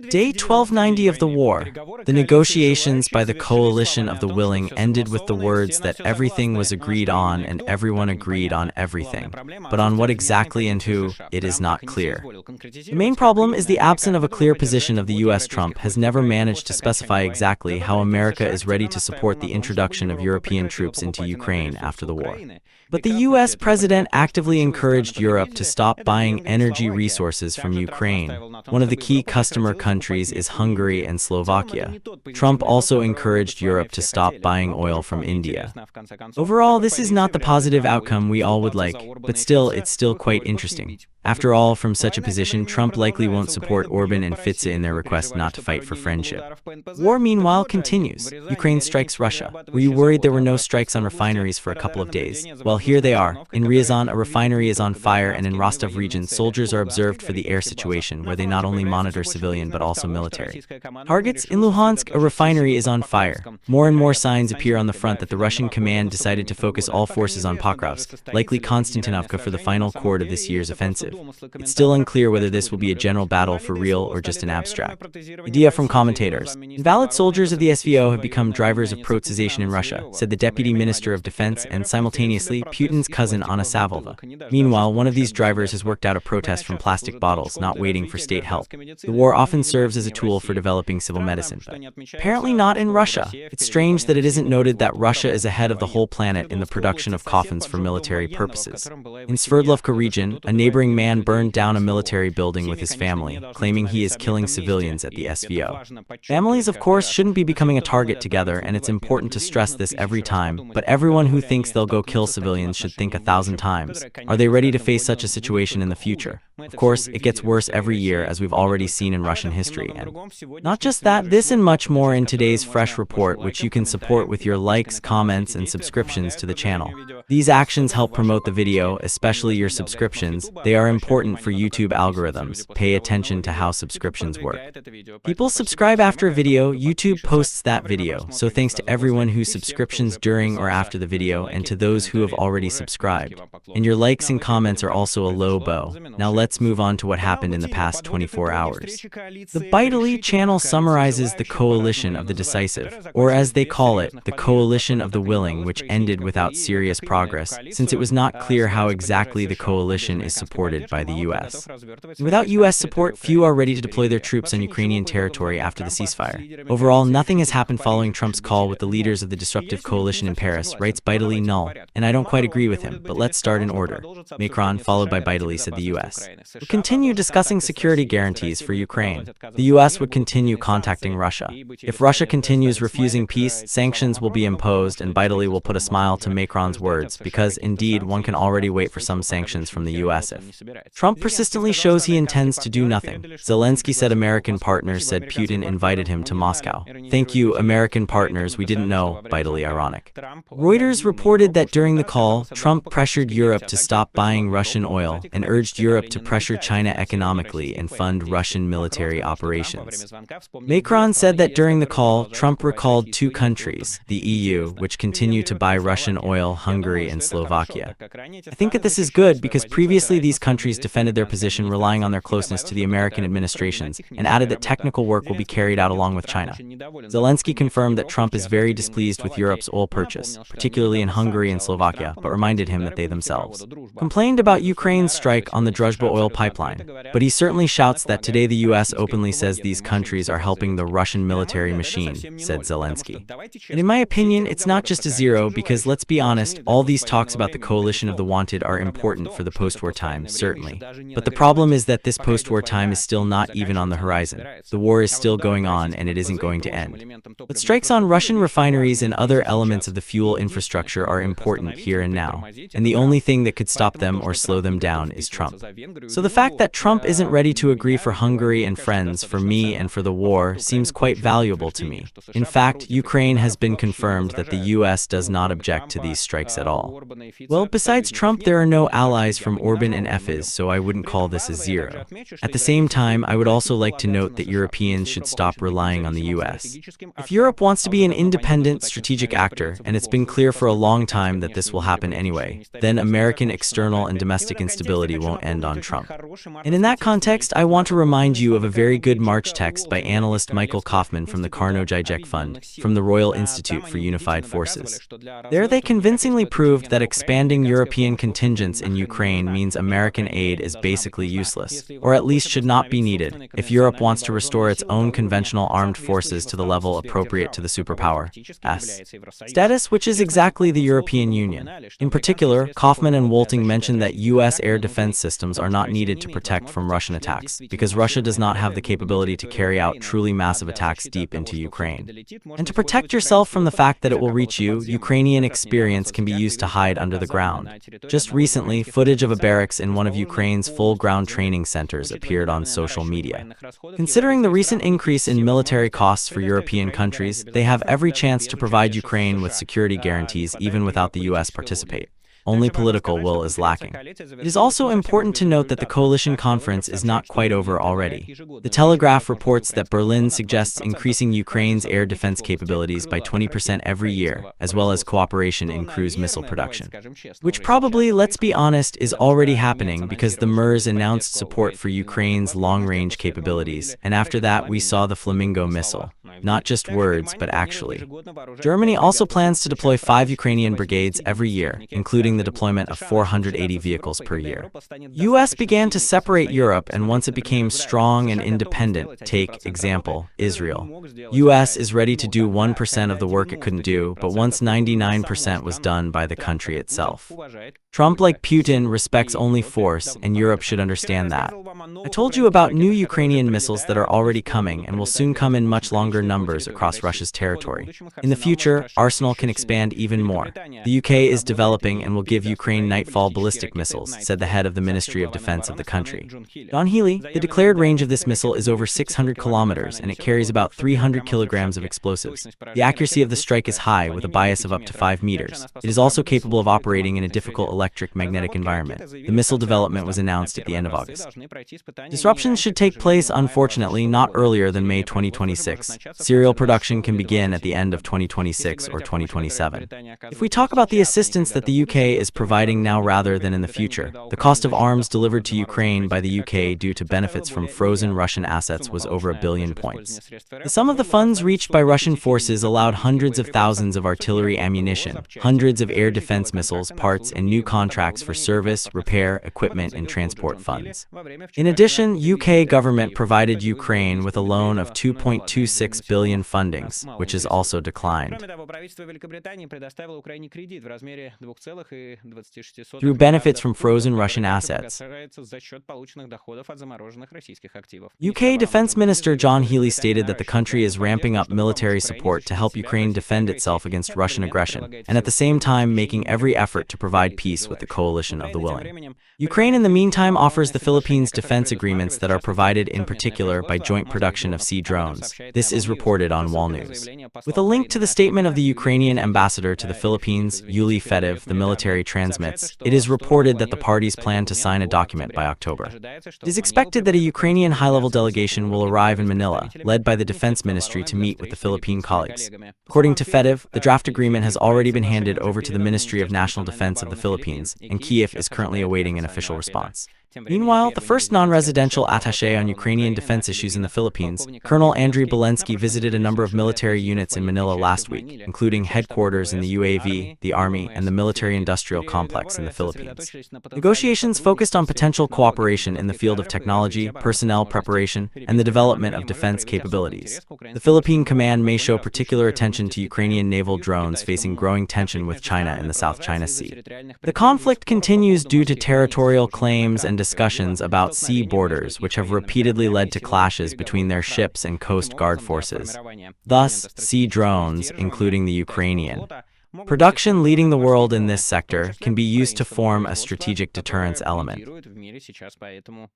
Day 1290 of the war. The negotiations by the coalition of the willing ended with the words that everything was agreed on and everyone agreed on everything. But on what exactly and who, it is not clear. The main problem is the absence of a clear position of the US. Trump has never managed to specify exactly how America is ready to support the introduction of European troops into Ukraine after the war. But the US president actively encouraged Europe to stop buying energy resources from Ukraine. One of the key customer countries is Hungary and Slovakia. Trump also encouraged Europe to stop buying oil from India. Overall, this is not the positive outcome we all would like, but still, it's still quite interesting. After all, from such a position, Trump likely won't support Orbán and Fico in their request not to fight for friendship. War, meanwhile, continues. Ukraine strikes Russia. Were you worried there were no strikes on refineries for a couple of days? Well, here they are. In Ryazan, a refinery is on fire, and in Rostov region, soldiers are observed for the air situation, where they not only monitor civilian but also military targets. In Luhansk, a refinery is on fire. More and more signs appear on the front that the Russian command decided to focus all forces on Pokrovsk, likely Konstantinovka, for the final chord of this year's offensive. It's still unclear whether this will be a general battle for real or just an abstract idea from commentators. Invalid soldiers of the SVO have become drivers of prioritization in Russia, said the Deputy Minister of Defense and simultaneously Putin's cousin Anna Savalva. Meanwhile, one of these drivers has worked out a protest from plastic bottles, not waiting for state help. The war often serves as a tool for developing civil medicine, but apparently not in Russia. It's strange that it isn't noted that Russia is ahead of the whole planet in the production of coffins for military purposes. In Sverdlovka region, a neighboring man burned down a military building with his family, claiming he is killing civilians at the SVO. Families, of course, shouldn't be becoming a target together, and it's important to stress this every time, but everyone who thinks they'll go kill civilians should think 1,000 times. Are they ready to face such a situation in the future? Of course, it gets worse every year, as we've already seen in Russian history. And not just that, this and much more in today's fresh report, which you can support with your likes, comments, and subscriptions to the channel. These actions help promote the video, especially your subscriptions. They are important for YouTube algorithms. Pay attention to how subscriptions work. People subscribe after a video, YouTube posts that video. So thanks to everyone whose subscriptions during or after the video, and to those who have already subscribed. And your likes and comments are also a low bow. Now let's move on to what happened in the past 24 hours. The Bitely channel summarizes the coalition of the decisive, or as they call it, the coalition of the willing, which ended without serious progress, since it was not clear how exactly the coalition is supported by the US. Without US support, few are ready to deploy their troops on Ukrainian territory after the ceasefire. Overall, nothing has happened following Trump's call with the leaders of the disruptive coalition in Paris, writes Bitely null, and I don't quite agree with him, but let's start in order. Macron, followed by Bitely, said the US would continue discussing security guarantees for Ukraine. The US would continue contacting Russia. If Russia continues refusing peace, sanctions will be imposed, and Bitely will put a smile to Macron's words, because, indeed, one can already wait for some sanctions from the US if Trump persistently shows he intends to do nothing. Zelensky said American partners said Putin invited him to Moscow. Thank you, American partners, we didn't know, Bitely ironic. Reuters reported that during the call, Trump pressured Europe to stop buying Russian oil and urged Europe to pressure China economically and fund Russian military operations. Macron said that during the call, Trump recalled two countries, the EU, which continue to buy Russian oil, Hungary and Slovakia. I think that this is good because previously these countries defended their position relying on their closeness to the American administrations, and added that technical work will be carried out along with China. Zelensky confirmed that Trump is very displeased with Europe's oil purchase, particularly in Hungary and Slovakia, but reminded him that they themselves complained about Ukraine's strike on the Druzhba oil pipeline. But he certainly shouts that today the US openly says these countries are helping the Russian military machine, said Zelensky. And in my opinion, it's not just a zero, because let's be honest, all these talks about the coalition of the wanted are important for the post-war time, certainly. But the problem is that this post-war time is still not even on the horizon. The war is still going on, and it isn't going to end. But strikes on Russian refineries and other elements of the fuel infrastructure are important here and now, and the only thing that could stop them or slow them down is Trump. So the fact that Trump isn't ready to agree for Hungary and friends, for me and for the war, seems quite valuable to me. In fact, Ukraine has been confirmed that the US does not object to these strikes at all. Well, besides Trump, there are no allies from Orbán and Fico is, so I wouldn't call this a zero. At the same time, I would also like to note that Europeans should stop relying on the US. If Europe wants to be an independent strategic actor, and it's been clear for a long time that this will happen anyway, then American external and domestic instability won't end on Trump. And in that context, I want to remind you of a very good March text by analyst Michael Kaufman from the Karno-Jajek Fund, from the Royal Institute for Unified Forces. There they convincingly proved that expanding European contingents in Ukraine means American aid is basically useless, or at least should not be needed, if Europe wants to restore its own conventional armed forces to the level appropriate to the superpower's status, which is exactly the European Union. In particular, Kaufman and Wolting mentioned that U.S. air defense systems are not needed to protect from Russian attacks, because Russia does not have the capability to carry out truly massive attacks deep into Ukraine. And to protect yourself from the fact that it will reach you, Ukrainian experience can be used to hide under the ground. Just recently, footage of a barracks in one of Ukraine's full-ground training centers appeared on social media. Considering the recent increase in military costs for European countries, they have every chance to provide Ukraine with security guarantees even without the US participate. Only political will is lacking. It is also important to note that the coalition conference is not quite over already. The Telegraph reports that Berlin suggests increasing Ukraine's air defense capabilities by 20% every year, as well as cooperation in cruise missile production. Which probably, let's be honest, is already happening because the MERS announced support for Ukraine's long-range capabilities, and after that we saw the Flamingo missile. Not just words, but actually. Germany also plans to deploy 5 Ukrainian brigades every year, including the deployment of 480 vehicles per year. US began to separate Europe, and once it became strong and independent, take, example, Israel. US is ready to do 1% of the work it couldn't do, but once 99% was done by the country itself. Trump, like Putin, respects only force, and Europe should understand that. I told you about new Ukrainian missiles that are already coming and will soon come in much longer numbers across Russia's territory. In the future, Arsenal can expand even more. The UK is developing and will give Ukraine Nightfall ballistic missiles, said the head of the Ministry of Defense of the country. Don Healy, the declared range of this missile is over 600 kilometers and it carries about 300 kilograms of explosives. The accuracy of the strike is high, with a bias of up to 5 meters. It is also capable of operating in a difficult electromagnetic environment. The missile development was announced at the end of August. Disruptions should take place, unfortunately, not earlier than May 2026. Serial production can begin at the end of 2026 or 2027. If we talk about the assistance that the UK is providing now rather than in the future, the cost of arms delivered to Ukraine by the UK due to benefits from frozen Russian assets was over £1 billion. The sum of the funds reached by Russian forces allowed hundreds of thousands of artillery ammunition, hundreds of air defense missiles, parts, and new contracts for service, repair, equipment, and transport funds. In addition, UK government provided Ukraine with a loan of $2.26 billion fundings, which has also declined. Through benefits from frozen Russian assets. UK Defense Minister John Healey stated that the country is ramping up military support to help Ukraine defend itself against Russian aggression, and at the same time making every effort to provide peace with the coalition of the willing. Ukraine in the meantime offers the Philippines defense agreements that are provided in particular by joint production of sea drones. This is reported on Wall News. With a link to the statement of the Ukrainian ambassador to the Philippines, Yuli Fedov, the military transmits, it is reported that the parties plan to sign a document by October. It is expected that a Ukrainian high-level delegation will arrive in Manila, led by the Defense Ministry, to meet with the Philippine colleagues. According to Fedov, the draft agreement has already been handed over to the Ministry of National Defense of the Philippines, and Kiev is currently awaiting an official response. Meanwhile, the first non-residential attaché on Ukrainian defense issues in the Philippines, Colonel Andriy Belensky, visited a number of military units in Manila last week, including headquarters in the UAV, the Army, and the military-industrial complex in the Philippines. Negotiations focused on potential cooperation in the field of technology, personnel preparation, and the development of defense capabilities. The Philippine command may show particular attention to Ukrainian naval drones facing growing tension with China in the South China Sea. The conflict continues due to territorial claims and discussions about sea borders, which have repeatedly led to clashes between their ships and Coast Guard forces. Thus, sea drones, including the Ukrainian Production leading the world in this sector can be used to form a strategic deterrence element.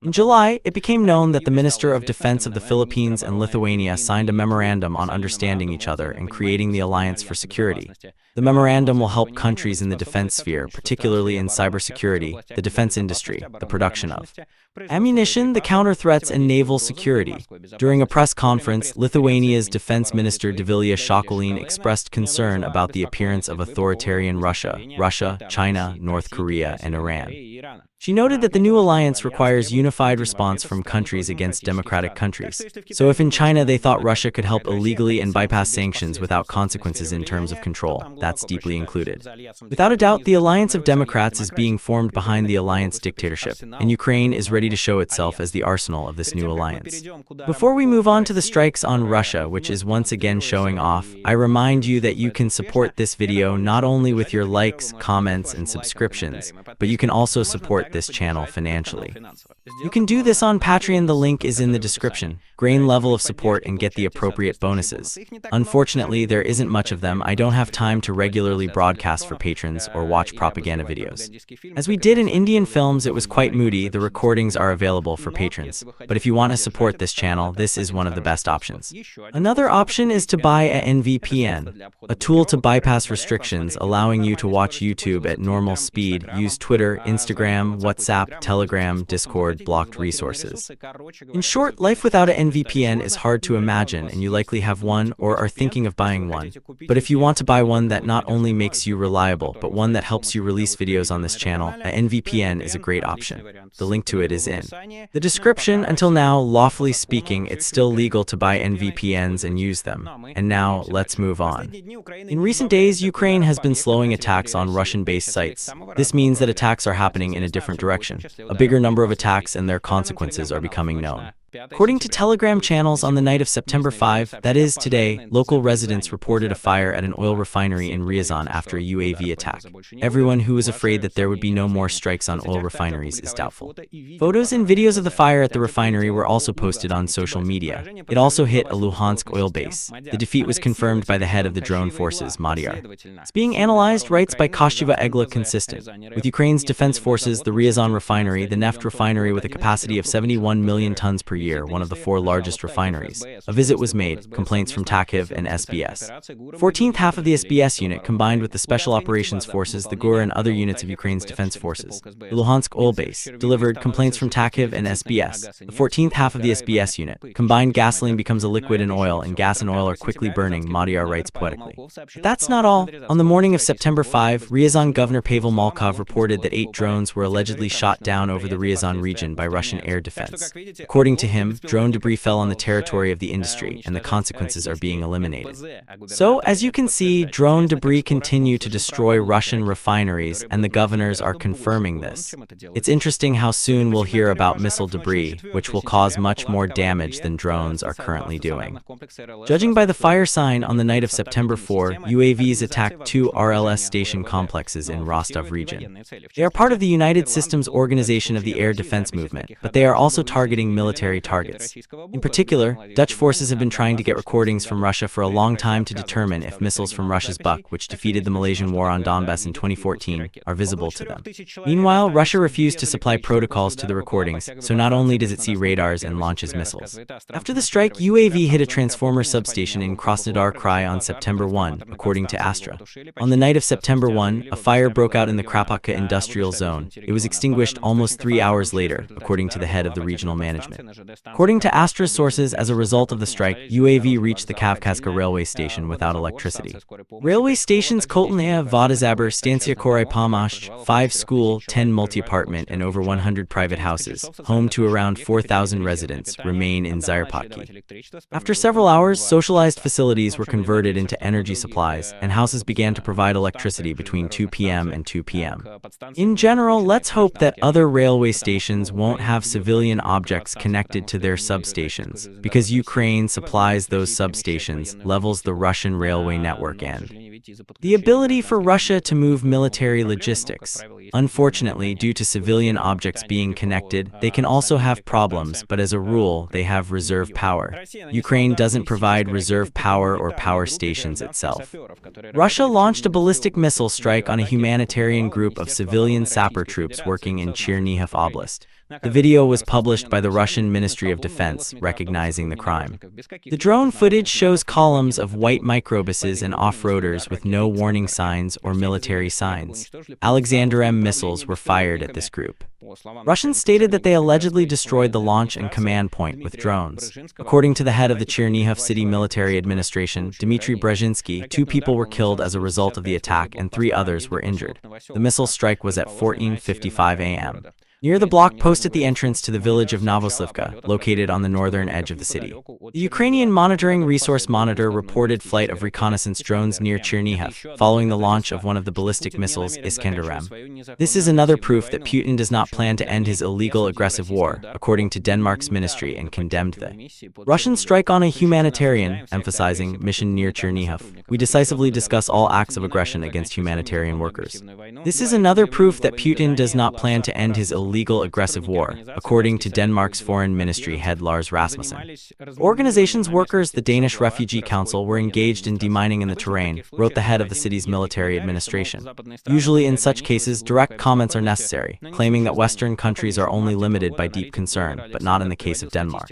In July, it became known that the Minister of Defense of the Philippines and Lithuania signed a memorandum on understanding each other and creating the Alliance for Security. The memorandum will help countries in the defense sphere, particularly in cybersecurity, the defense industry, the production of ammunition, the counter-threats, and naval security. During a press conference, Lithuania's Defense Minister Dovilė Šakolin expressed concern about the appearance of authoritarian Russia, China, North Korea, and Iran. She noted that the new alliance requires unified response from countries against democratic countries. So if in China they thought Russia could help illegally and bypass sanctions without consequences in terms of control, that's deeply included. Without a doubt, the alliance of democrats is being formed behind the alliance dictatorship, and Ukraine is ready to show itself as the arsenal of this new alliance. Before we move on to the strikes on Russia, which is once again showing off, I remind you that you can support this video not only with your likes, comments, and subscriptions, but you can also support this channel financially. You can do this on Patreon, the link is in the description. Gain level of support and get the appropriate bonuses. Unfortunately, there isn't much of them. I don't have time to regularly broadcast for patrons or watch propaganda videos. As we did in Indian films, it was quite moody. The recordings are available for patrons. But if you want to support this channel, this is one of the best options. Another option is to buy a NVPN, a tool to bypass restrictions, allowing you to watch YouTube at normal speed, use Twitter, Instagram, WhatsApp, Telegram, Discord, blocked resources. In short, life without an NVPN is hard to imagine, and you likely have one or are thinking of buying one. But if you want to buy one that not only makes you reliable, but one that helps you release videos on this channel, a NVPN is a great option. The link to it is in the description. Until now, lawfully speaking, it's still legal to buy NVPNs and use them. And now, let's move on. In recent days, Ukraine has been slowing attacks on Russian-based sites. This means that attacks are happening in a different direction. A bigger number of attacks and their consequences are becoming known. According to Telegram channels, on the night of September 5, that is, today, local residents reported a fire at an oil refinery in Ryazan after a UAV attack. Everyone who was afraid that there would be no more strikes on oil refineries is doubtful. Photos and videos of the fire at the refinery were also posted on social media. It also hit a Luhansk oil base. The defeat was confirmed by the head of the drone forces, Magyar. It's being analyzed, writes by Kościuszko Egla, consistent with Ukraine's defense forces. The Ryazan refinery, the neft refinery with a capacity of 71 million tons per year, one of the 4 largest refineries. A visit was made, complaints from Tackiv and SBS. 14th half of the SBS unit, combined with the Special Operations Forces, the GUR, and other units of Ukraine's defense forces. The Luhansk oil base delivered complaints from Tackiv and SBS. The 14th half of the SBS unit. Combined gasoline becomes a liquid in oil, and gas and oil are quickly burning, Magyar writes poetically. But that's not all. On the morning of September 5, Ryazan Governor Pavel Malkov reported that 8 drones were allegedly shot down over the Ryazan region by Russian air defense. According to him, drone debris fell on the territory of the industry, and the consequences are being eliminated. So, as you can see, drone debris continue to destroy Russian refineries, and the governors are confirming this. It's interesting how soon we'll hear about missile debris, which will cause much more damage than drones are currently doing. Judging by the fire sign, on the night of September 4, UAVs attacked 2 RLS station complexes in Rostov region. They are part of the United Systems Organization of the Air Defense Movement, but they are also targeting military targets. In particular, Dutch forces have been trying to get recordings from Russia for a long time to determine if missiles from Russia's Buk, which defeated the Malaysian war on Donbass in 2014, are visible to them. Meanwhile, Russia refused to supply protocols to the recordings, so not only does it see radars and launches missiles. After the strike, UAV hit a transformer substation in Krasnodar Krai on September 1, according to Astra. On the night of September 1, a fire broke out in the Krapatka industrial zone. It was extinguished almost 3 hours later, according to the head of the regional management. According to Astra's sources, as a result of the strike, UAV reached the Kavkazka railway station without electricity. Railway stations Koltnaya, Vodozabor, Stancija Korai Pomashch, 5 school, 10 multi-apartment, and over 100 private houses, home to around 4,000 residents, remain in Zyrpotki. After several hours, socialized facilities were converted into energy supplies, and houses began to provide electricity between 2 p.m. and 2 p.m. In general, let's hope that other railway stations won't have civilian objects connected to their substations, because Ukraine supplies those substations, levels the Russian railway network, and The ability for Russia to move military logistics. Unfortunately, due to civilian objects being connected, they can also have problems, but as a rule, they have reserve power. Ukraine doesn't provide reserve power or power stations itself. Russia launched a ballistic missile strike on a humanitarian group of civilian sapper troops working in Chernihiv Oblast. The video was published by the Russian Ministry of Defense, recognizing the crime. The drone footage shows columns of white microbuses and off-roaders with no warning signs or military signs. Alexander M missiles were fired at this group. Russians stated that they allegedly destroyed the launch and command point with drones. According to the head of the Chernihiv City Military Administration, Dmitry Brzezinski, 2 people were killed as a result of the attack and 3 others were injured. The missile strike was at 14:55 a.m. near the block post at the entrance to the village of Novoslivka, located on the northern edge of the city. The Ukrainian Monitoring Resource Monitor reported flight of reconnaissance drones near Chernihiv, following the launch of one of the ballistic missiles, Iskander-M. This is another proof that Putin does not plan to end his illegal aggressive war, according to Denmark's ministry, and condemned the Russian strike on a humanitarian, emphasizing, mission near Chernihiv. We decisively discuss all acts of aggression against humanitarian workers. This is another proof that Putin does not plan to end his illegal aggressive war, according to Denmark's Foreign Ministry head Lars Rasmussen. Organization's workers, the Danish Refugee Council, were engaged in demining in the terrain, wrote the head of the city's military administration. Usually in such cases, direct comments are necessary, claiming that Western countries are only limited by deep concern, but not in the case of Denmark.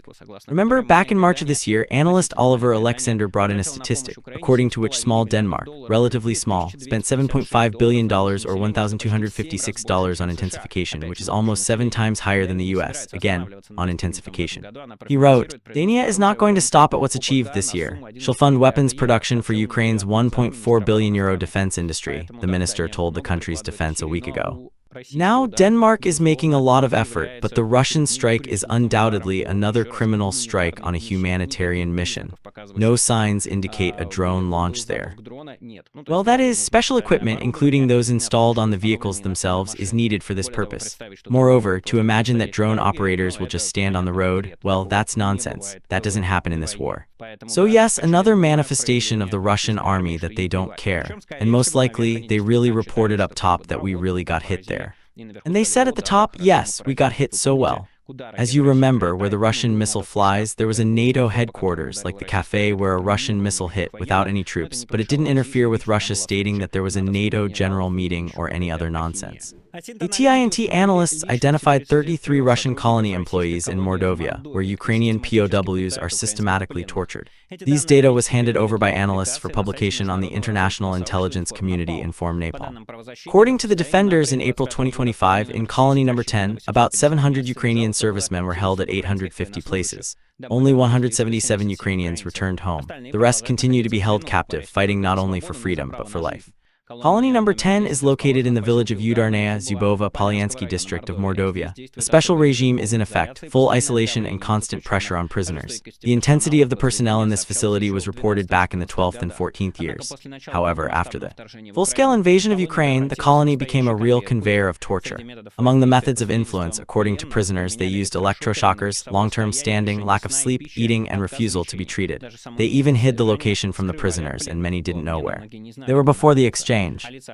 Remember, back in March of this year, analyst Oliver Alexander brought in a statistic, according to which small Denmark, relatively small, spent $7.5 billion or $1,256 on intensification, which is almost 7 times higher than the US, again, on intensification. He wrote, Dania is not going to stop at what's achieved this year. She'll fund weapons production for Ukraine's €1.4 billion defense industry, the minister told the country's defense a week ago. Now, Denmark is making a lot of effort, but the Russian strike is undoubtedly another criminal strike on a humanitarian mission. No signs indicate a drone launch there. Well, that is, special equipment, including those installed on the vehicles themselves, is needed for this purpose. Moreover, to imagine that drone operators will just stand on the road, well, that's nonsense. That doesn't happen in this war. So yes, another manifestation of the Russian army that they don't care. And most likely, they really reported up top that we really got hit there. And they said at the top, yes, we got hit so well. As you remember, where the Russian missile flies, there was a NATO headquarters, like the cafe where a Russian missile hit, without any troops, but it didn't interfere with Russia stating that there was a NATO general meeting or any other nonsense. AT&T analysts identified 33 Russian colony employees in Mordovia, where Ukrainian POWs are systematically tortured. These data was handed over by analysts for publication on the international intelligence community Inform Napalm. According to the defenders, in April 2025, in colony number 10, about 700 Ukrainian servicemen were held at 850 places. Only 177 Ukrainians returned home. The rest continue to be held captive, fighting not only for freedom, but for life. Colony number 10 is located in the village of Udarnaya Zubova Polyansky district of Mordovia. A special regime is in effect, full isolation and constant pressure on prisoners. The intensity of the personnel in this facility was reported back in the 12th and 14th years. However, after the full-scale invasion of Ukraine, the colony became a real conveyor of torture. Among the methods of influence, according to prisoners, they used electroshockers, long-term standing, lack of sleep, eating, and refusal to be treated. They even hid the location from the prisoners, and many didn't know where. They were before the exchange.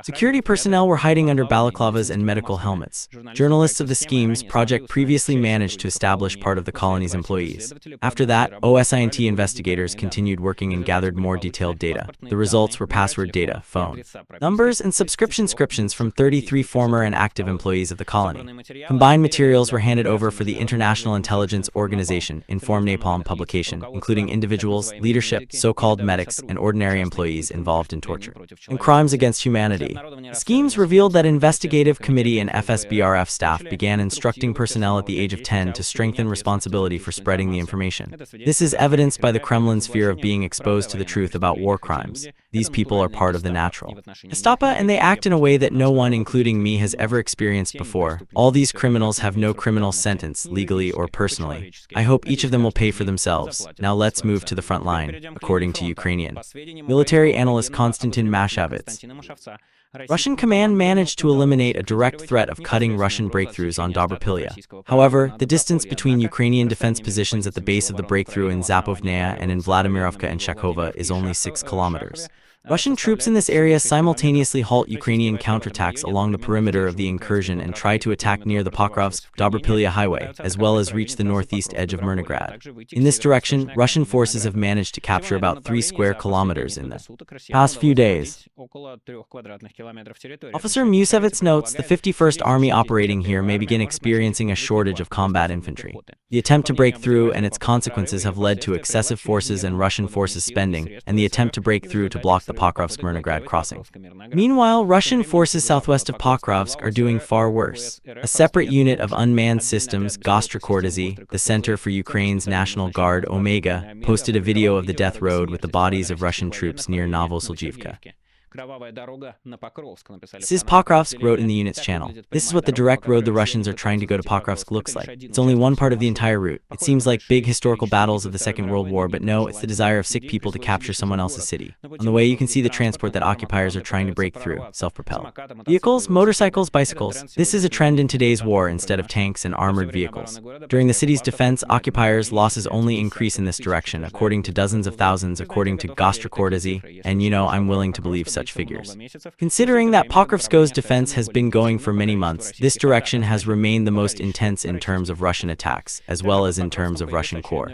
Security personnel were hiding under balaclavas and medical helmets. Journalists of the schemes project previously managed to establish part of the colony's employees. After that, OSINT investigators continued working and gathered more detailed data. The results were password data, phone numbers, and subscriptions from 33 former and active employees of the colony. Combined materials were handed over for the International Intelligence Organization Inform Napalm publication, including individuals, leadership, so-called medics, and ordinary employees involved in torture and crimes against humanity. The schemes revealed that investigative committee and FSBRF staff began instructing personnel at the age of 10 to strengthen responsibility for spreading the information. This is evidenced by the Kremlin's fear of being exposed to the truth about war crimes. These people are part of the natural Gestapo, and they act in a way that no one, including me, has ever experienced before. All these criminals have no criminal sentence, legally or personally. I hope each of them will pay for themselves. Now let's move to the front line, according to Ukrainian military analyst Konstantin Mashavets. Russian command managed to eliminate a direct threat of cutting Russian breakthroughs on Dobrapilya. However, the distance between Ukrainian defense positions at the base of the breakthrough in Zapovnaya and in Vladimirovka and Shakova is only 6 kilometers. Russian troops in this area simultaneously halt Ukrainian counterattacks along the perimeter of the incursion and try to attack near the Pokrovsk-Dobrapilya highway, as well as reach the northeast edge of Myrnograd. In this direction, Russian forces have managed to capture about 3 square kilometers in the past few days. Officer Musevitz notes the 51st Army operating here may begin experiencing a shortage of combat infantry. The attempt to break through and its consequences have led to excessive forces and Russian forces spending, and the attempt to break through to block the Pokrovsk-Myrnograd crossing. Meanwhile, Russian forces southwest of Pokrovsk are doing far worse. A separate unit of unmanned systems, Gostrokordzhy, the Center for Ukraine's National Guard Omega, posted a video of the death road with the bodies of Russian troops near Novoselgivka. Sis Pokrovsk wrote in the unit's channel, "This is what the direct road the Russians are trying to go to Pokrovsk looks like. It's only one part of the entire route. It seems like big historical battles of the Second World War, but no, it's the desire of sick people to capture someone else's city. On the way you can see the transport that occupiers are trying to break through, self-propelled. Vehicles, motorcycles, bicycles. This is a trend in today's war instead of tanks and armored vehicles. During the city's defense, occupiers' losses only increase in this direction, according to dozens of thousands, according to Gostrokordzhy, and I'm willing to believe such figures. Considering that Pokrovsko's defense has been going for many months, this direction has remained the most intense in terms of Russian attacks, as well as in terms of Russian core.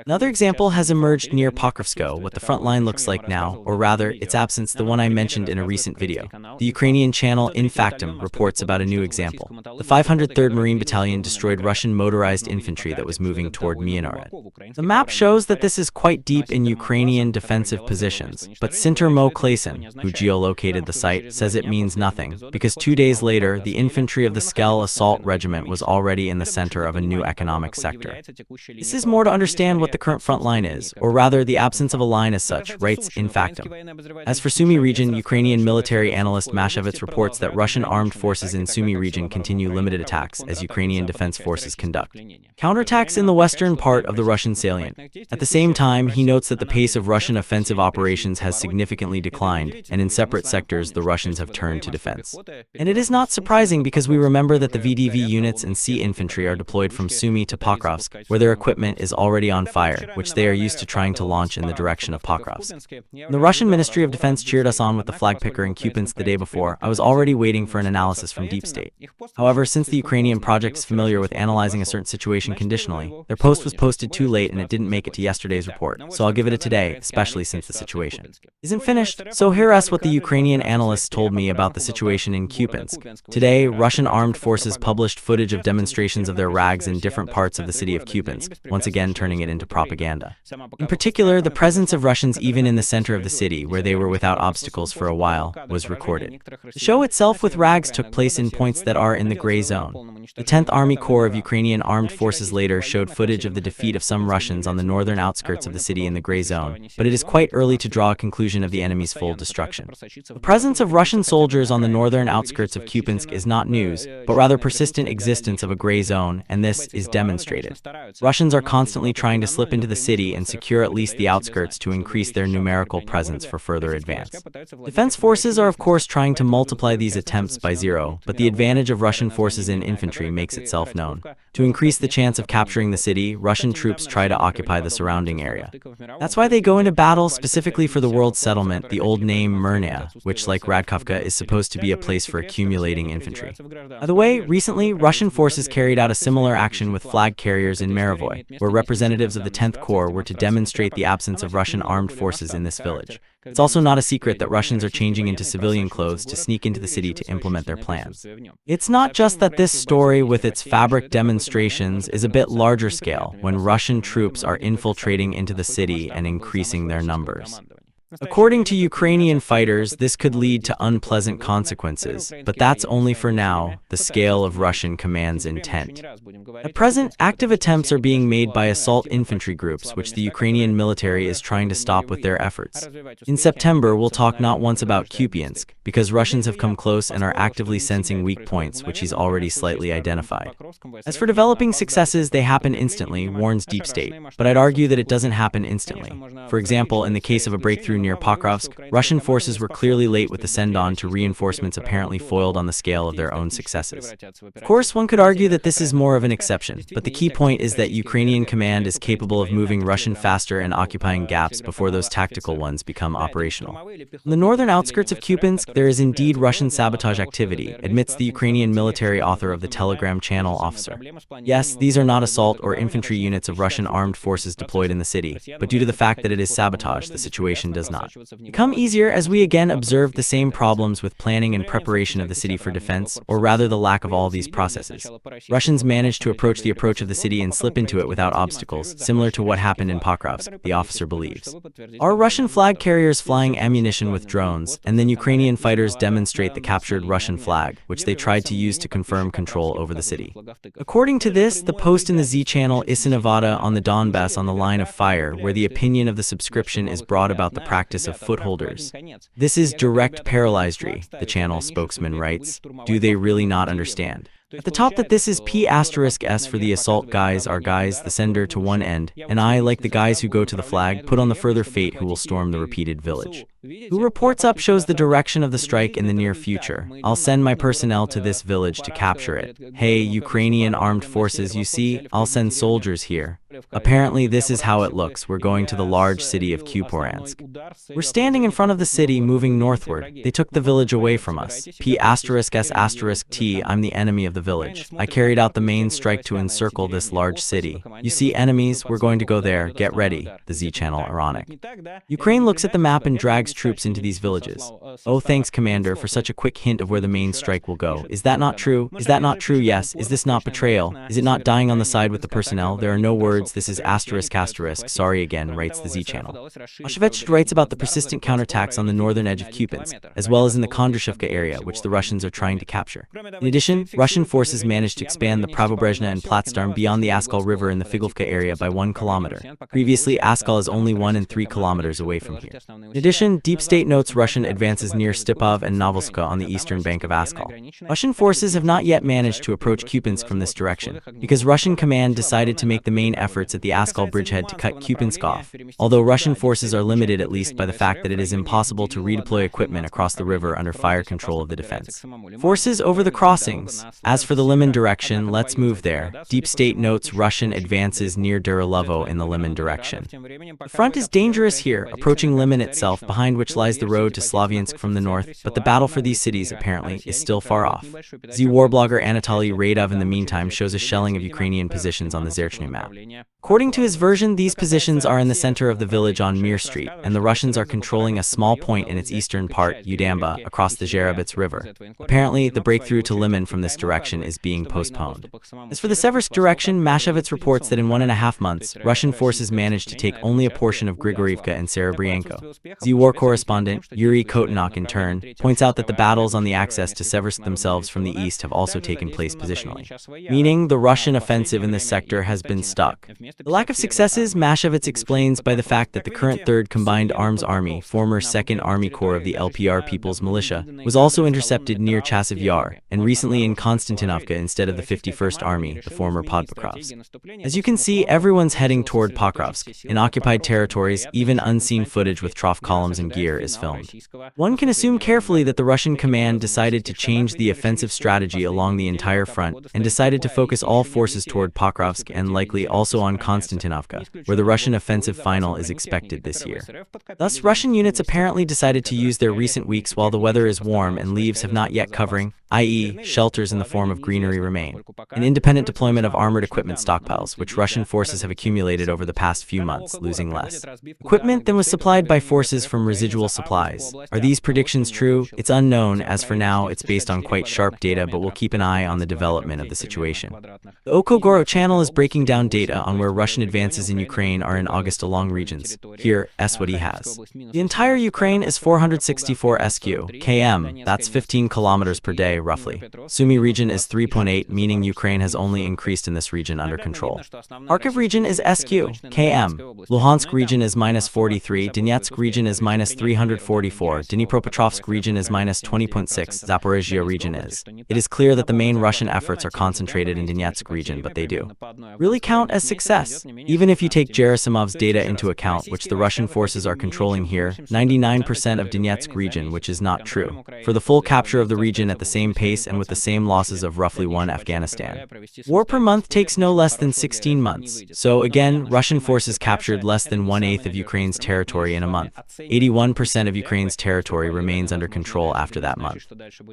Another example has emerged near Pokrovsko, what the front line looks like now, or rather, its absence, the one I mentioned in a recent video. The Ukrainian channel Infactum reports about a new example. The 503rd Marine Battalion destroyed Russian motorized infantry that was moving toward Myrnograd. The map shows that this is quite deep in Ukrainian defensive positions, but Sinter Mo Klasen, who geolocated the site, says it means nothing, because 2 days later, the infantry of the Skell Assault Regiment was already in the center of a new economic sector. This is more to understand what the current front line is, or rather the absence of a line as such, writes Infactum. As for Sumy region, Ukrainian military analyst Mashevitz reports that Russian armed forces in Sumy region continue limited attacks as Ukrainian defense forces conduct counterattacks in the western part of the Russian salient. At the same time, he notes that the pace of Russian offensive operations has significantly declined, and in separate sectors the Russians have turned to defense. And it is not surprising because we remember that the VDV units and sea infantry are deployed from Sumy to Pokrovsk, where their equipment is already on fire, which they are used to trying to launch in the direction of Pokrovsk. The Russian Ministry of Defense cheered us on with the flag picker in Kupyansk the day before. I was already waiting for an analysis from Deep State. However, since the Ukrainian project is familiar with analyzing a certain situation conditionally, their post was posted too late and it didn't make it to yesterday's report, so I'll give it a today, especially since the situation isn't finished. So here is what the Ukrainian analysts told me about the situation in Kupyansk. Today, Russian armed forces published footage of demonstrations of their rags in different parts of the city of Kupyansk, once again turning it into propaganda. In particular, the presence of Russians even in the center of the city, where they were without obstacles for a while, was recorded. The show itself with rags took place in points that are in the gray zone. The 10th Army Corps of Ukrainian Armed Forces later showed footage of the defeat of some Russians on the northern outskirts of the city in the gray zone, but it is quite early to draw a conclusion of the enemy's full destruction. The presence of Russian soldiers on the northern outskirts of Kupyansk is not news, but rather persistent existence of a gray zone, and this is demonstrated. Russians are constantly trying to slip into the city and secure at least the outskirts to increase their numerical presence for further advance. Defense forces are of course trying to multiply these attempts by 0, but the advantage of Russian forces in infantry makes itself known. To increase the chance of capturing the city, Russian troops try to occupy the surrounding area. That's why they go into battle specifically for the world settlement, the old name Myrnia, which like Radkovka is supposed to be a place for accumulating infantry. By the way, recently, Russian forces carried out a similar action with flag carriers in Marivoy, where representatives of the 10th Corps were to demonstrate the absence of Russian armed forces in this village. It's also not a secret that Russians are changing into civilian clothes to sneak into the city to implement their plans. It's not just that this story with its fabric demonstrations is a bit larger scale when Russian troops are infiltrating into the city and increasing their numbers. According to Ukrainian fighters, this could lead to unpleasant consequences, but that's only for now, the scale of Russian command's intent. At present, active attempts are being made by assault infantry groups, which the Ukrainian military is trying to stop with their efforts. In September, we'll talk not once about Kupyansk, because Russians have come close and are actively sensing weak points, which he's already slightly identified. As for developing successes, they happen instantly, warns Deep State, but I'd argue that it doesn't happen instantly. For example, in the case of a breakthrough through near Pokrovsk, Russian forces were clearly late with the send-on to reinforcements apparently foiled on the scale of their own successes. Of course, one could argue that this is more of an exception, but the key point is that Ukrainian command is capable of moving Russian faster and occupying gaps before those tactical ones become operational. On the northern outskirts of Kupyansk, there is indeed Russian sabotage activity, admits the Ukrainian military author of the Telegram channel officer. Yes, these are not assault or infantry units of Russian armed forces deployed in the city, but due to the fact that it is sabotage, the situation does not become easier, as we again observed the same problems with planning and preparation of the city for defense, or rather the lack of all these processes. Russians managed to approach of the city and slip into it without obstacles, similar to what happened in Pokrovsk, the officer believes. Our Russian flag carriers flying ammunition with drones, and then Ukrainian fighters demonstrate the captured Russian flag, which they tried to use to confirm control over the city. According to this, the post in the Z channel Isinavada on the Donbass on the line of fire, where the opinion of the subscription is brought about the practice of footholders. This is direct paralysedry, the channel spokesman writes. Do they really not understand? At the top that this is P*S for the assault guys are guys, the sender to one end, and I, like the guys who go to the flag, put on the further fate who will storm the repeated village. Who reports up shows the direction of the strike in the near future. I'll send my personnel to this village to capture it. Hey, Ukrainian armed forces, you see, I'll send soldiers here. Apparently this is how it looks. We're going to the large city of Kupyansk. We're standing in front of the city moving northward. They took the village away from us. P*S*T, I'm the enemy of the village. I carried out the main strike to encircle this large city. You see enemies, we're going to go there, get ready, the Z channel ironic. Ukraine looks at the map and drags troops into these villages. Oh, thanks, Commander, for such a quick hint of where the main strike will go. Is that not true? Is that not true? Yes. Is this not betrayal? Is it not dying on the side with the personnel? There are no words. This is ***. Sorry again, writes the Z channel. Oshevich writes about the persistent counterattacks on the northern edge of Kupyansk, as well as in the Kondrativka area, which the Russians are trying to capture. In addition, Russian forces managed to expand the Pravobrezhna and Platsdarm beyond the Askal River in the Figovka area by 1 kilometer. Previously, Askal is only 1 and 3 kilometers away from here. In addition, Deep State notes Russian advances near Stipov and Novoselka on the eastern bank of Askal. Russian forces have not yet managed to approach Kupyansk from this direction, because Russian command decided to make the main efforts at the Askal bridgehead to cut Kupyansk off, although Russian forces are limited at least by the fact that it is impossible to redeploy equipment across the river under fire control of the defense forces over the crossings. As for the Lyman direction, let's move there. Deep State notes Russian advances near Durilovo in the Lyman direction. The front is dangerous here, approaching Lyman itself, behind which lies the road to Slaviansk from the north, but the battle for these cities, apparently, is still far off. Z warblogger Anatoly Radov in the meantime shows a shelling of Ukrainian positions on the Zerchny map. According to his version, these positions are in the center of the village on Mir Street, and the Russians are controlling a small point in its eastern part, Udamba, across the Zherabets River. Apparently, the breakthrough to Lyman from this direction is being postponed. As for the Siversk direction, Mashevitz reports that in 1.5 months, Russian forces managed to take only a portion of Grigoriivka and Serebryanko. Z-War correspondent, Yuri Kotenok, in turn, points out that the battles on the access to Siversk themselves from the east have also taken place positionally, meaning the Russian offensive in this sector has been stuck. The lack of successes, Mashevitz explains by the fact that the current 3rd Combined Arms Army, former 2nd Army Corps of the LPR People's Militia, was also intercepted near Chasiv Yar, and recently in Konstantinovka instead of the 51st Army, the former Podpokrovsk. As you can see, everyone's heading toward Pokrovsk. In occupied territories, even unseen footage with trough columns and gear is filmed. One can assume carefully that the Russian command decided to change the offensive strategy along the entire front, and decided to focus all forces toward Pokrovsk and likely also on Konstantinovka, where the Russian offensive final is expected this year. Thus, Russian units apparently decided to use their recent weeks while the weather is warm and leaves have not yet covering, i.e., shelters in the form of greenery remain. An independent deployment of armored equipment stockpiles, which Russian forces have accumulated over the past few months, losing less equipment than was supplied by forces from residual supplies. Are these predictions true? It's unknown. As for now, it's based on quite sharp data, but we'll keep an eye on the development of the situation. The Okogoro channel is breaking down data on where Russian advances in Ukraine are in August along regions. Here, what he has. The entire Ukraine is 464 km, that's 15 kilometers per day, say, roughly. Sumy region is 3.8, meaning Ukraine has only increased in this region under control. Kharkiv region is SQ, km. Luhansk region is -43, Donetsk region is -344, Dnipropetrovsk region is -20.6, Zaporizhia region is. It is clear that the main Russian efforts are concentrated in Donetsk region, but they do really count as success. Even if you take Gerasimov's data into account, which the Russian forces are controlling here, 99% of Donetsk region, which is not true. For the full capture of the region at the same pace and with the same losses of roughly one Afghanistan. War per month takes no less than 16 months. So again, Russian forces captured less than 1/8 of Ukraine's territory in a month. 81% of Ukraine's territory remains under control after that month.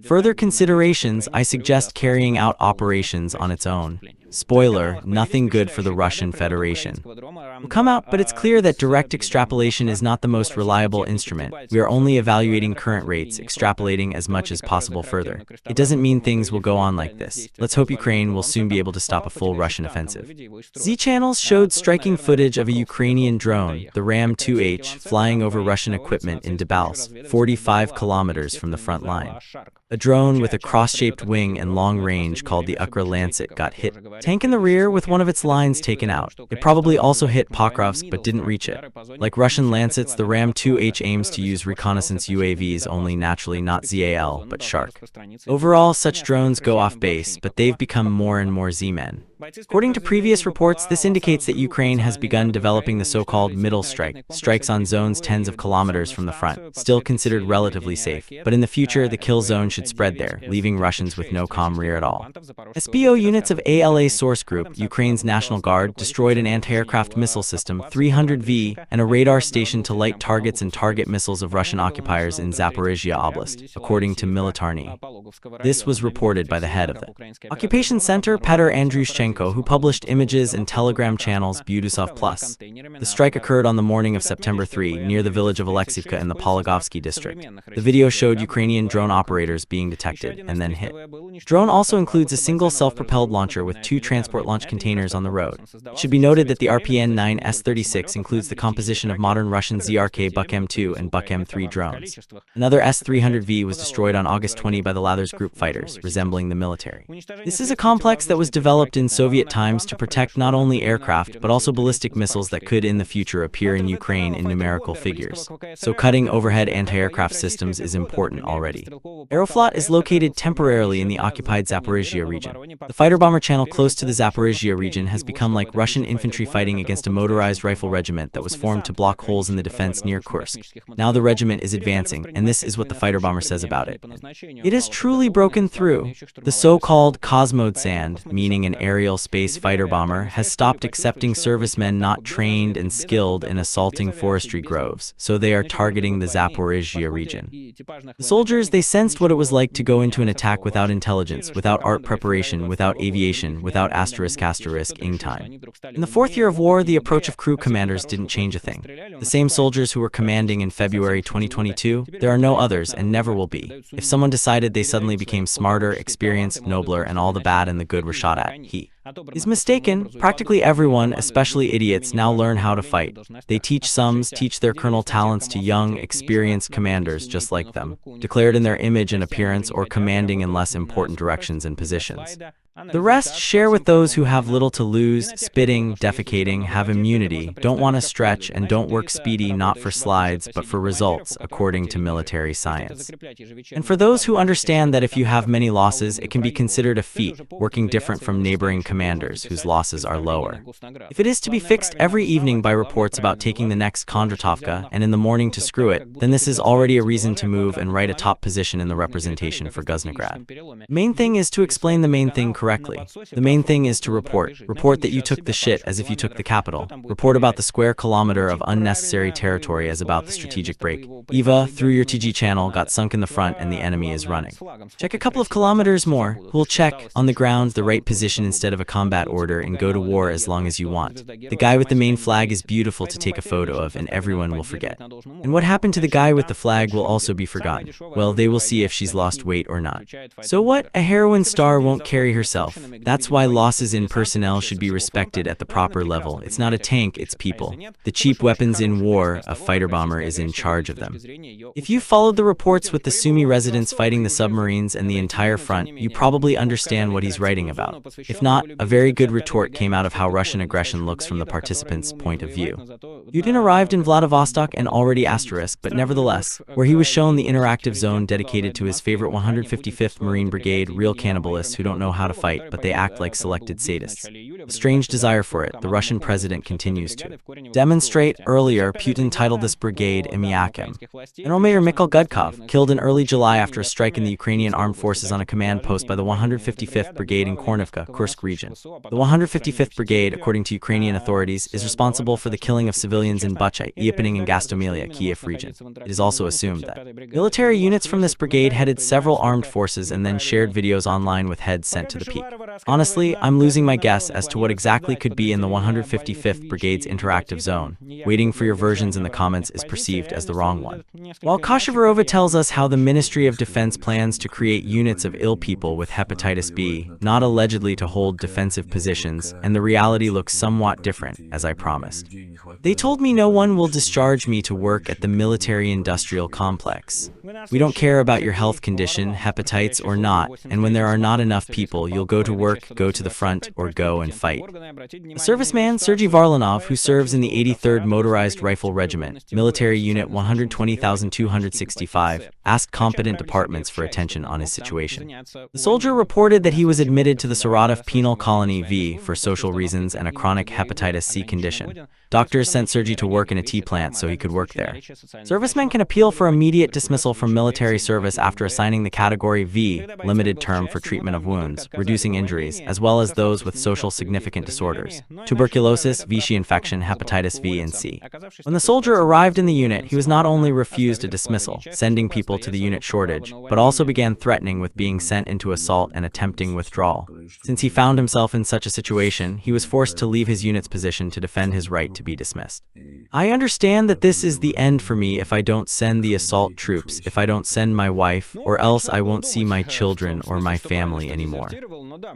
Further considerations, I suggest carrying out operations on its own. Spoiler, nothing good for the Russian Federation will come out, but it's clear that direct extrapolation is not the most reliable instrument. We are only evaluating current rates, extrapolating as much as possible further. It doesn't mean things will go on like this. Let's hope Ukraine will soon be able to stop a full Russian offensive. Z channels showed striking footage of a Ukrainian drone, the Ram-2H, flying over Russian equipment in Debaltseve, 45 kilometers from the front line. A drone with a cross-shaped wing and long range called the UkroLancet got hit. Tank in the rear with one of its lines taken out. It probably also hit Pokrovsk but didn't reach it. Like Russian Lancets, the Ram-2H aims to use reconnaissance UAVs only, naturally not ZAL, but Shark. Overall, such drones go off base, but they've become more and more Z-men. According to previous reports, this indicates that Ukraine has begun developing the so-called middle strike, strikes on zones tens of kilometers from the front, still considered relatively safe, but in the future the kill zone should spread there, leaving Russians with no calm rear at all. SBO units of ALA Source Group, Ukraine's National Guard, destroyed an anti-aircraft missile system, 300V, and a radar station to light targets and target missiles of Russian occupiers in Zaporizhia Oblast, according to Militarny. This was reported by the head of the Occupation Center, Petr Andrushchenko, who published images and Telegram channels Budusov Plus. The strike occurred on the morning of September 3 near the village of Alexivka in the Pologovsky district. The video showed Ukrainian drone operators being detected and then hit. Drone also includes a single self-propelled launcher with 2 transport launch containers on the road. It should be noted that the RPN-9 S-36 includes the composition of modern Russian ZRK Buk M2 and Buk M3 drones. Another S-300V was destroyed on August 20 by the latter's group fighters, resembling the military. This is a complex that was developed in Soviet times to protect not only aircraft but also ballistic missiles that could in the future appear in Ukraine in numerical figures. So cutting overhead anti-aircraft systems is important already. Aeroflot is located temporarily in the occupied Zaporizhia region. The fighter-bomber channel close to the Zaporizhia region has become like Russian infantry fighting against a motorized rifle regiment that was formed to block holes in the defense near Kursk. Now the regiment is advancing, and this is what the fighter-bomber says about it. It has truly broken through. The so-called Cosmodsand, meaning an aerial space fighter-bomber, has stopped accepting servicemen not trained and skilled in assaulting forestry groves, so they are targeting the Zaporizhia region. The soldiers, they sensed what it was like to go into an attack without intelligence, without art preparation, without aviation, without ing time. In the 4th year of war, the approach of crew commanders didn't change a thing. The same soldiers who were commanding in February 2022, there are no others and never will be. If someone decided they suddenly became smarter, experienced, nobler, and all the bad and the good were shot at, he is mistaken. Practically everyone, especially idiots, now learn how to fight. They teach sums, teach their colonel talents to young, experienced commanders just like them, declared in their image and appearance or commanding in less important directions and positions. The rest share with those who have little to lose, spitting, defecating, have immunity, don't want to stretch, and don't work speedy not for slides but for results, according to military science. And for those who understand that if you have many losses, it can be considered a feat, working different from neighboring commanders whose losses are lower. If it is to be fixed every evening by reports about taking the next Kondratovka and in the morning to screw it, then this is already a reason to move and write a top position in the representation for Guznograd. Main thing is to explain the main thing correctly. The main thing is to report that you took the shit as if you took the capital. Report about the square kilometer of unnecessary territory as about the strategic break. Eva, through your TG channel, got sunk in the front and the enemy is running. Check a couple of kilometers more. Who'll check, on the ground, the right position instead of a combat order and go to war as long as you want. The guy with the main flag is beautiful to take a photo of and everyone will forget. And what happened to the guy with the flag will also be forgotten. Well, they will see if she's lost weight or not. So what? A heroine star won't carry herself yourself. That's why losses in personnel should be respected at the proper level. It's not a tank, it's people. The cheap weapons in war, a fighter bomber is in charge of them. If you followed the reports with the Sumy residents fighting the submarines and the entire front, you probably understand what he's writing about. If not, a very good retort came out of how Russian aggression looks from the participants' point of view. Putin arrived in Vladivostok and already asterisk, but nevertheless, where he was shown the interactive zone dedicated to his favorite 155th Marine Brigade, real cannibalists who don't know how to fight, but they act like selected sadists. A strange desire for it, the Russian president continues to demonstrate. Earlier, Putin titled this brigade Imyakim. General Major Mikhail Gudkov, killed in early July after a strike in the Ukrainian armed forces on a command post by the 155th Brigade in Kornivka, Kursk region. The 155th Brigade, according to Ukrainian authorities, is responsible for the killing of civilians in Bucha, Iepening and Gastomelia, Kiev region. It is also assumed that military units from this brigade headed several armed forces and then shared videos online with heads sent to the peak. Honestly, I'm losing my guess as to what exactly could be in the 155th Brigade's interactive zone. Waiting for your versions in the comments is perceived as the wrong one. While Kashavarova tells us how the Ministry of Defense plans to create units of ill people with hepatitis B, not allegedly to hold defensive positions, and the reality looks somewhat different, as I promised. They told me no one will discharge me to work at the military-industrial complex. We don't care about your health condition, hepatitis or not, and when there are not enough people, you'll go to work, go to the front, or go and fight. A serviceman, Sergei Varlanov, who serves in the 83rd Motorized Rifle Regiment, Military Unit 120,265, asked competent departments for attention on his situation. The soldier reported that he was admitted to the Saratov Penal Colony V for social reasons and a chronic hepatitis C condition. Doctors sent Sergei to work in a tea plant so he could work there. Servicemen can appeal for immediate dismissal from military service after assigning the Category V, limited term for treatment of wounds, reducing injuries, as well as those with social significant disorders, tuberculosis, Vichy infection, hepatitis V and C. When the soldier arrived in the unit, he was not only refused a dismissal, sending people to the unit shortage, but also began threatening with being sent into assault and attempting withdrawal. Since he found himself in such a situation, he was forced to leave his unit's position to defend his right to be dismissed. I understand that this is the end for me if I don't send the assault troops, if I don't send my wife, or else I won't see my children or my family anymore.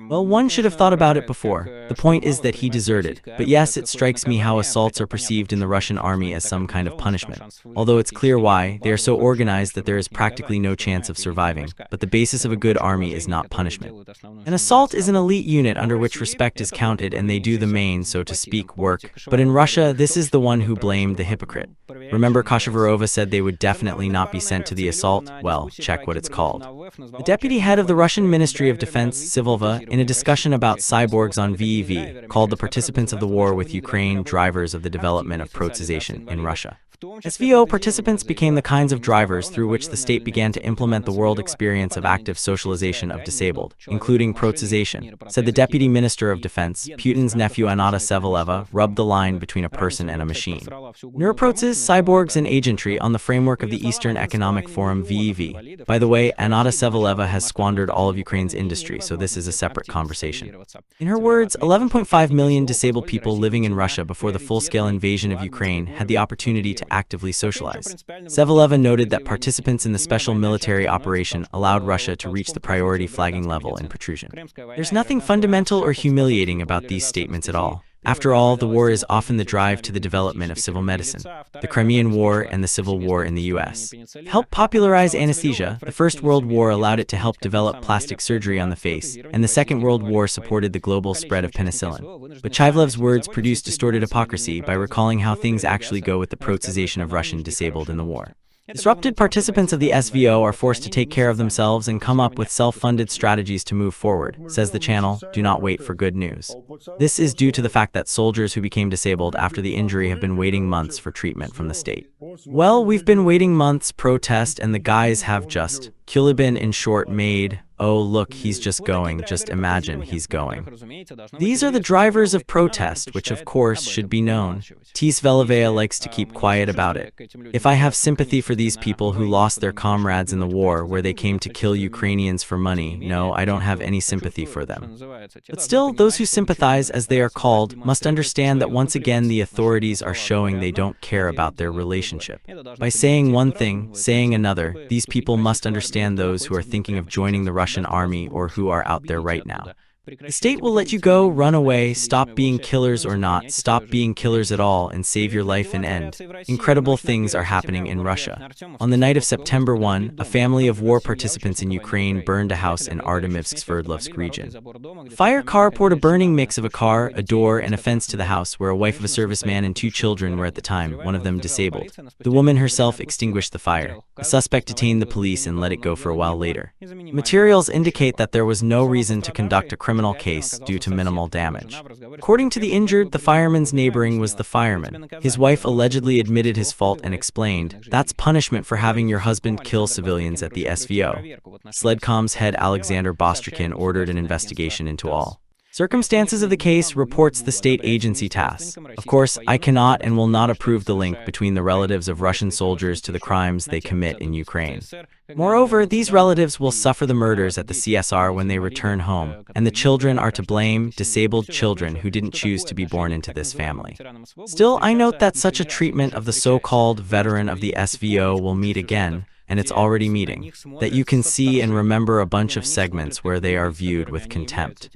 Well, one should have thought about it before. The point is that he deserted. But yes, it strikes me how assaults are perceived in the Russian army as some kind of punishment. Although it's clear why, they are so organized that there is practically no chance of surviving. But the basis of a good army is not punishment. An assault is an elite unit under which respect is counted and they do the main, so to speak, work. But in Russia, this is the one who blamed the hypocrite. Remember Kashavarova said they would definitely not be sent to the assault? Well, check what it's called. The deputy head of the Russian Ministry of Defense, Siversk, in a discussion about cyborgs on VEV, called the participants of the war with Ukraine drivers of the development of processization in Russia. SVO participants became the kinds of drivers through which the state began to implement the world experience of active socialization of disabled, including processization, said the Deputy Minister of Defense. Putin's nephew Anata Sevleva rubbed the line between a person and a machine. Neuroprotses, cyborgs, and agentry on the framework of the Eastern Economic Forum VEV. By the way, Anata Sevleva has squandered all of Ukraine's industry, so this is a separate conversation. In her words, 11.5 million disabled people living in Russia before the full-scale invasion of Ukraine had the opportunity to actively socialize. Sevleva noted that participants in the special military operation allowed Russia to reach the priority flagging level in protrusion. There's nothing fundamental or humiliating about these statements at all. After all, the war is often the drive to the development of civil medicine. The Crimean War and the Civil War in the U.S. helped popularize anesthesia. The First World War allowed it to help develop plastic surgery on the face, and the Second World War supported the global spread of penicillin. But Chivlev's words produced distorted hypocrisy by recalling how things actually go with the processization of Russian disabled in the war. Disrupted participants of the SVO are forced to take care of themselves and come up with self-funded strategies to move forward, says the channel. Do not wait for good news. This is due to the fact that soldiers who became disabled after the injury have been waiting months for treatment from the state. Well, we've been waiting months, protest, and the guys have just, Kulibin in short, made, oh look, he's just going, just imagine he's going. These are the drivers of protest, which of course should be known. Tis Velavea likes to keep quiet about it. If I have sympathy for these people who lost their comrades in the war where they came to kill Ukrainians for money, no, I don't have any sympathy for them. But still, those who sympathize, as they are called, must understand that once again the authorities are showing they don't care about their relationship. By saying one thing, saying another, these people must understand those who are thinking of joining the Russian army or who are out there right now. The state will let you go, run away, stop being killers or not, stop being killers at all, and save your life and end. Incredible things are happening in Russia. On the night of September 1, a family of war participants in Ukraine burned a house in Artemivsk's Sverdlovsk region. Fire car poured a burning mix of a car, a door, and a fence to the house where a wife of a serviceman and 2 children were at the time, one of them disabled. The woman herself extinguished the fire. A suspect detained the police and let it go for a while later. Materials indicate that there was no reason to conduct a criminal case due to minimal damage. According to the injured, the fireman's neighboring was the fireman. His wife allegedly admitted his fault and explained, "That's punishment for having your husband kill civilians at the SVO." Sledcom's head Alexander Bostrikin ordered an investigation into all circumstances of the case, reports the state agency TASS. Of course, I cannot and will not approve the link between the relatives of Russian soldiers to the crimes they commit in Ukraine. Moreover, these relatives will suffer the murders at the CSR when they return home, and the children are to blame, disabled children who didn't choose to be born into this family. Still, I note that such a treatment of the so-called veteran of the SVO will meet again, and it's already meeting, that you can see and remember a bunch of segments where they are viewed with contempt.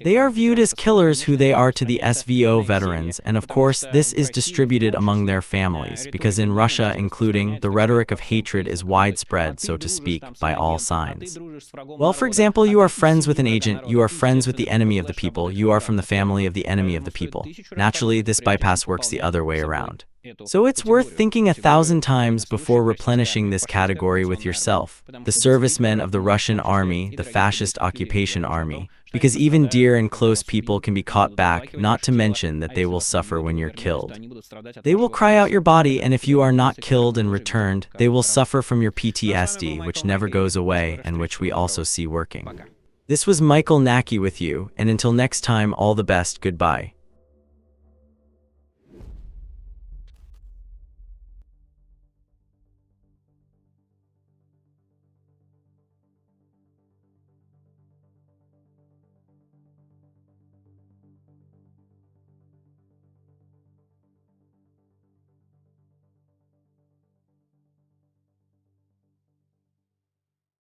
They are viewed as killers who they are to the SVO veterans, and of course this is distributed among their families, because in Russia, including, the rhetoric of hatred is widespread, so to speak, by all signs. Well, for example, you are friends with an agent, you are friends with the enemy of the people, you are from the family of the enemy of the people. Naturally, this bypass works the other way around. So it's worth thinking 1,000 times before replenishing this category with yourself, the servicemen of the Russian army, the fascist occupation army, because even dear and close people can be caught back, not to mention that they will suffer when you're killed. They will cry out your body, and if you are not killed and returned, they will suffer from your PTSD, which never goes away and which we also see working. This was Michael Nacke with you, and until next time, all the best, goodbye.